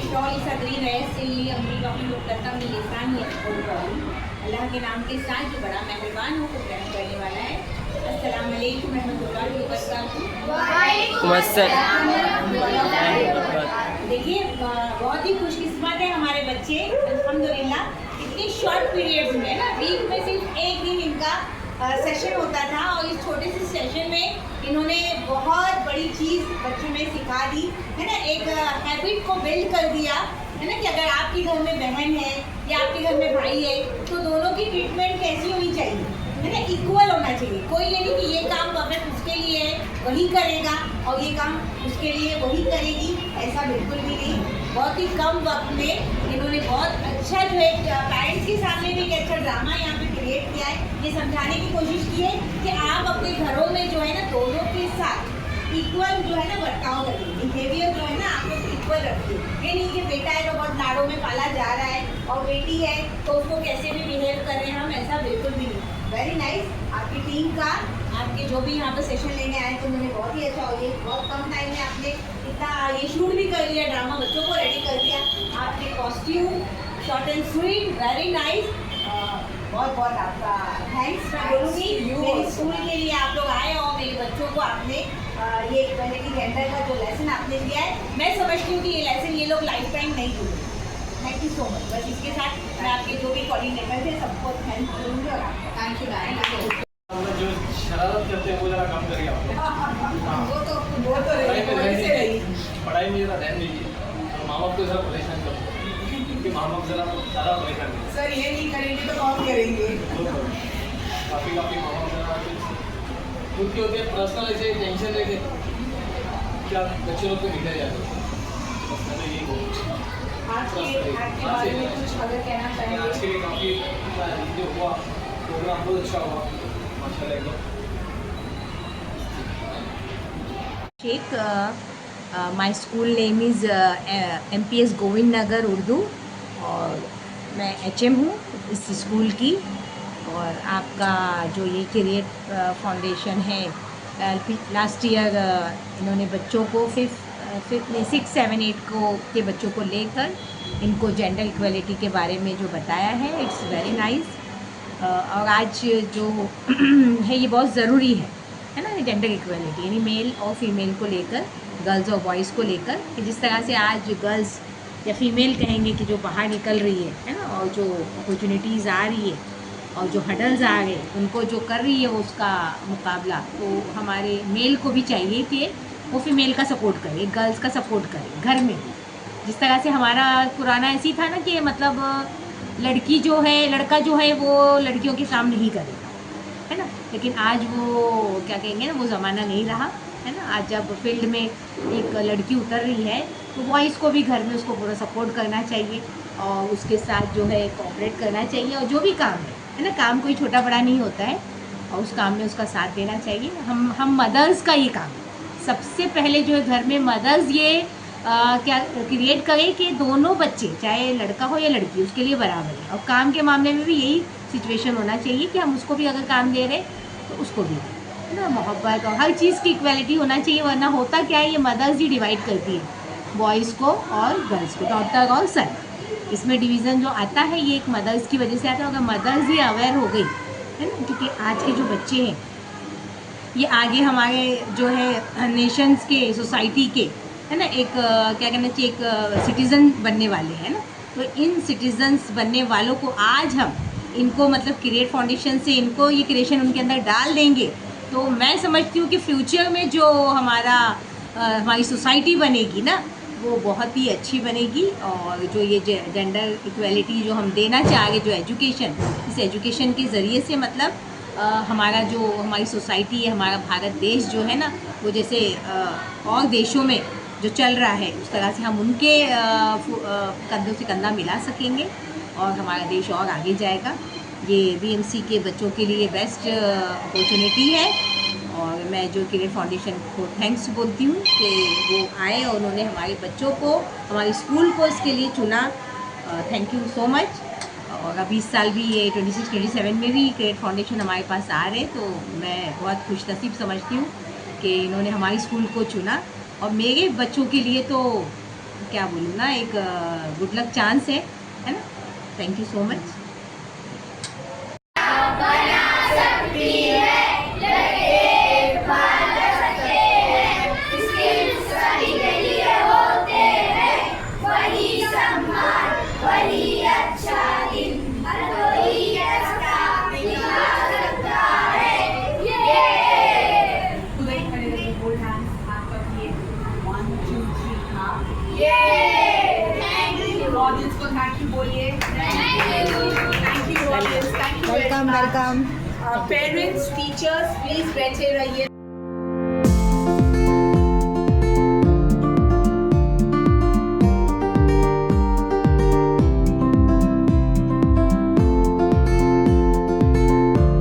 शौल सदरी रह सिल्ली अम्री वक़ी मुक़द्दम लिसान अल्लाह के नाम के साथ जो बड़ा मेहरबान हो को रहम करने वाला है। अस्सलाम वालेकुम रहमतुल्लाहि व बरकातहू। देखिए बहुत ही खुशकिस्मत है हमारे बच्चे, अल्हम्दुलिल्लाह। इतनी शॉर्ट पीरियड्स में ना, वीक में सिर्फ एक दिन इनका सेशन होता था और इस छोटे से सेशन में इन्होंने बहुत बड़ी चीज़ बच्चों में सिखा दी है ना। एक हैबिट को बिल्ड कर दिया है ना कि अगर आपके घर में बहन है या आपके घर में भाई है तो दोनों की ट्रीटमेंट कैसी होनी चाहिए है ना, इक्वल होना चाहिए। कोई ये नहीं कि ये काम परफेक्ट उसके लिए है वही करेगा और ये काम उसके लिए वही करेगी, ऐसा बिल्कुल भी नहीं। बहुत ही कम वक्त में इन्होंने बहुत अच्छा जो है पेरेंट्स के सामने भी एक अच्छा ड्रामा यहाँ पे क्रिएट किया है। ये समझाने की कोशिश की है कि आप अपने घरों में जो है ना दोनों के साथ इक्वल जो है ना बर्ताव करिए, बिहेवियर जो है ना आप लोग इक्वल रखिए। ये नहीं कि बेटा है तो बहुत लाड़ों में पाला जा रहा है और बेटी है तो उसको कैसे भी बिहेव कर रहे हैं हम, ऐसा बिल्कुल भी नहीं। वेरी नाइस आपकी टीम का, आपके जो भी यहाँ पर सेशन लेने आए तो उन्होंने बहुत ही अच्छा हो, ये बहुत कम टाइम में आपने इतना ये शूट भी कर लिया, ड्रामा बच्चों को रेडी कर दिया, आपके costume short and sweet, very nice. बहुत बहुत आपका थैंक्स मैं बोलूँगी। मेरे स्कूल के लिए आप लोग आए और मेरे बच्चों को आपने ये इक्वालिटी जेंडर का जो लेसन आपने दिया है, मैं समझती हूँ कि ये लेसन ये लोग लाइफ टाइम नहीं भूलेंगे। Thank you so much. बस इसके साथ मैं आपके जो भी कोऑर्डिनेटर थे सबको थैंक करूँगी और आपको थैंक यू। जो शरारत करते हैं वो जरा कम करिए आप। वो तो रही पढ़ाई में जरा ध्यान दीजिए और माँ बाप को जरा परेशान करो क्योंकि माँ बाप जरा ज़्यादा परेशान करते हैं। सर ये नहीं करेंगे तो कौन करेंगे? काफ़ी माँ बाप जरा खुद के होते हैं पर्सनल ऐसे टेंशन लेके क्या बच्चे लोग को निकल जाते हैं। बस मैं तो यही बोलूँ आज के बारे में कुछ अगर कहना चाहेंगे? आज के लिए काफ़ी जो हुआ प्रोग्राम बहुत अच्छा हुआ माशाल्लाह एकदम। Sheikh, my school name is MPS Govind Nagar Urdu और मैं HM हूँ इस स्कूल की। और आपका जो ये क्रिएट फाउंडेशन है लास्ट ईयर इन्होंने बच्चों को 6, 7, 8 के बच्चों को लेकर इनको जेंडर इक्वलिटी के बारे में जो बताया है, इट्स वेरी नाइस। और आज जो है ये बहुत ज़रूरी है ना, जेंडर इक्वलिटी यानी मेल और फीमेल को लेकर, गर्ल्स और बॉयज़ को लेकर, कि जिस तरह से आज गर्ल्स या फीमेल कहेंगे कि जो बाहर निकल रही है ना, और जो अपॉर्चुनिटीज़ आ रही है और जो हडल्स आ रहे हैं उनको जो कर रही है उसका मुकाबला, तो हमारे मेल को भी चाहिए कि वो फीमेल का सपोर्ट करे, गर्ल्स का सपोर्ट करे घर में। जिस तरह से हमारा पुराना ऐसी था ना कि मतलब लड़की जो है, लड़का जो है वो लड़कियों के काम नहीं करेगा है ना, लेकिन आज वो क्या कहेंगे ना, वो ज़माना नहीं रहा है ना। आज जब फील्ड में एक लड़की उतर रही है तो बॉयज़ को भी घर में उसको पूरा सपोर्ट करना चाहिए और उसके साथ जो है कोऑपरेट करना चाहिए। और जो भी काम है ना, काम कोई छोटा बड़ा नहीं होता है और उस काम में उसका साथ देना चाहिए। हम मदर्स का ये काम सबसे पहले जो है घर में मदर्स ये क्या क्रिएट करें कि दोनों बच्चे चाहे लड़का हो या लड़की उसके लिए बराबर है। और काम के मामले में भी यही सिचुएशन होना चाहिए कि हम उसको भी अगर काम दे रहे तो उसको भी है ना, मोहब्बत और हर चीज़ की इक्वलिटी होना चाहिए। वरना होता क्या है, ये मदर्स ही डिवाइड करती है बॉयज़ को और गर्ल्स को, डॉटर और सन। इसमें डिवीज़न जो आता है ये एक मदर्स की वजह से आता है। अगर मदर्स ही अवेयर हो गई है ना, क्योंकि आज के जो बच्चे हैं ये आगे हमारे जो है नेशंस के, सोसाइटी के है ना, एक क्या कहना चाहिए, एक सिटीज़न बनने वाले हैं ना। तो इन सिटीज़न्स बनने वालों को आज हम इनको मतलब क्रिएट फाउंडेशन से इनको ये क्रिएशन उनके अंदर डाल देंगे तो मैं समझती हूँ कि फ्यूचर में जो हमारी सोसाइटी बनेगी ना वो बहुत ही अच्छी बनेगी। और जो ये जेंडर इक्वलिटी जो हम देना चाह रहे, जो एजुकेशन, इस एजुकेशन के ज़रिए से मतलब हमारा जो हमारी सोसाइटी है, हमारा भारत देश जो है ना, वो जैसे और देशों में जो चल रहा है उस तरह से हम उनके कंधों से कंधा मिला सकेंगे और हमारा देश और आगे जाएगा। ये बीएमसी के बच्चों के लिए बेस्ट अपॉर्चुनिटी है और मैं जो क्रिएट फाउंडेशन को थैंक्स बोलती हूँ कि वो आए और उन्होंने हमारे बच्चों को, हमारे स्कूल को इसके लिए चुना। Thank you so much. और अभी इस साल भी ये 26, 27 में भी क्रिएट फाउंडेशन हमारे पास आ रहे, तो मैं बहुत खुशनसीब समझती हूँ कि इन्होंने हमारे स्कूल को चुना। और मेरे बच्चों के लिए तो क्या बोलूँ ना, एक गुड लक चांस है ना। Thank you so much. Welcome welcome. Parents teachers please बैठे रहिए।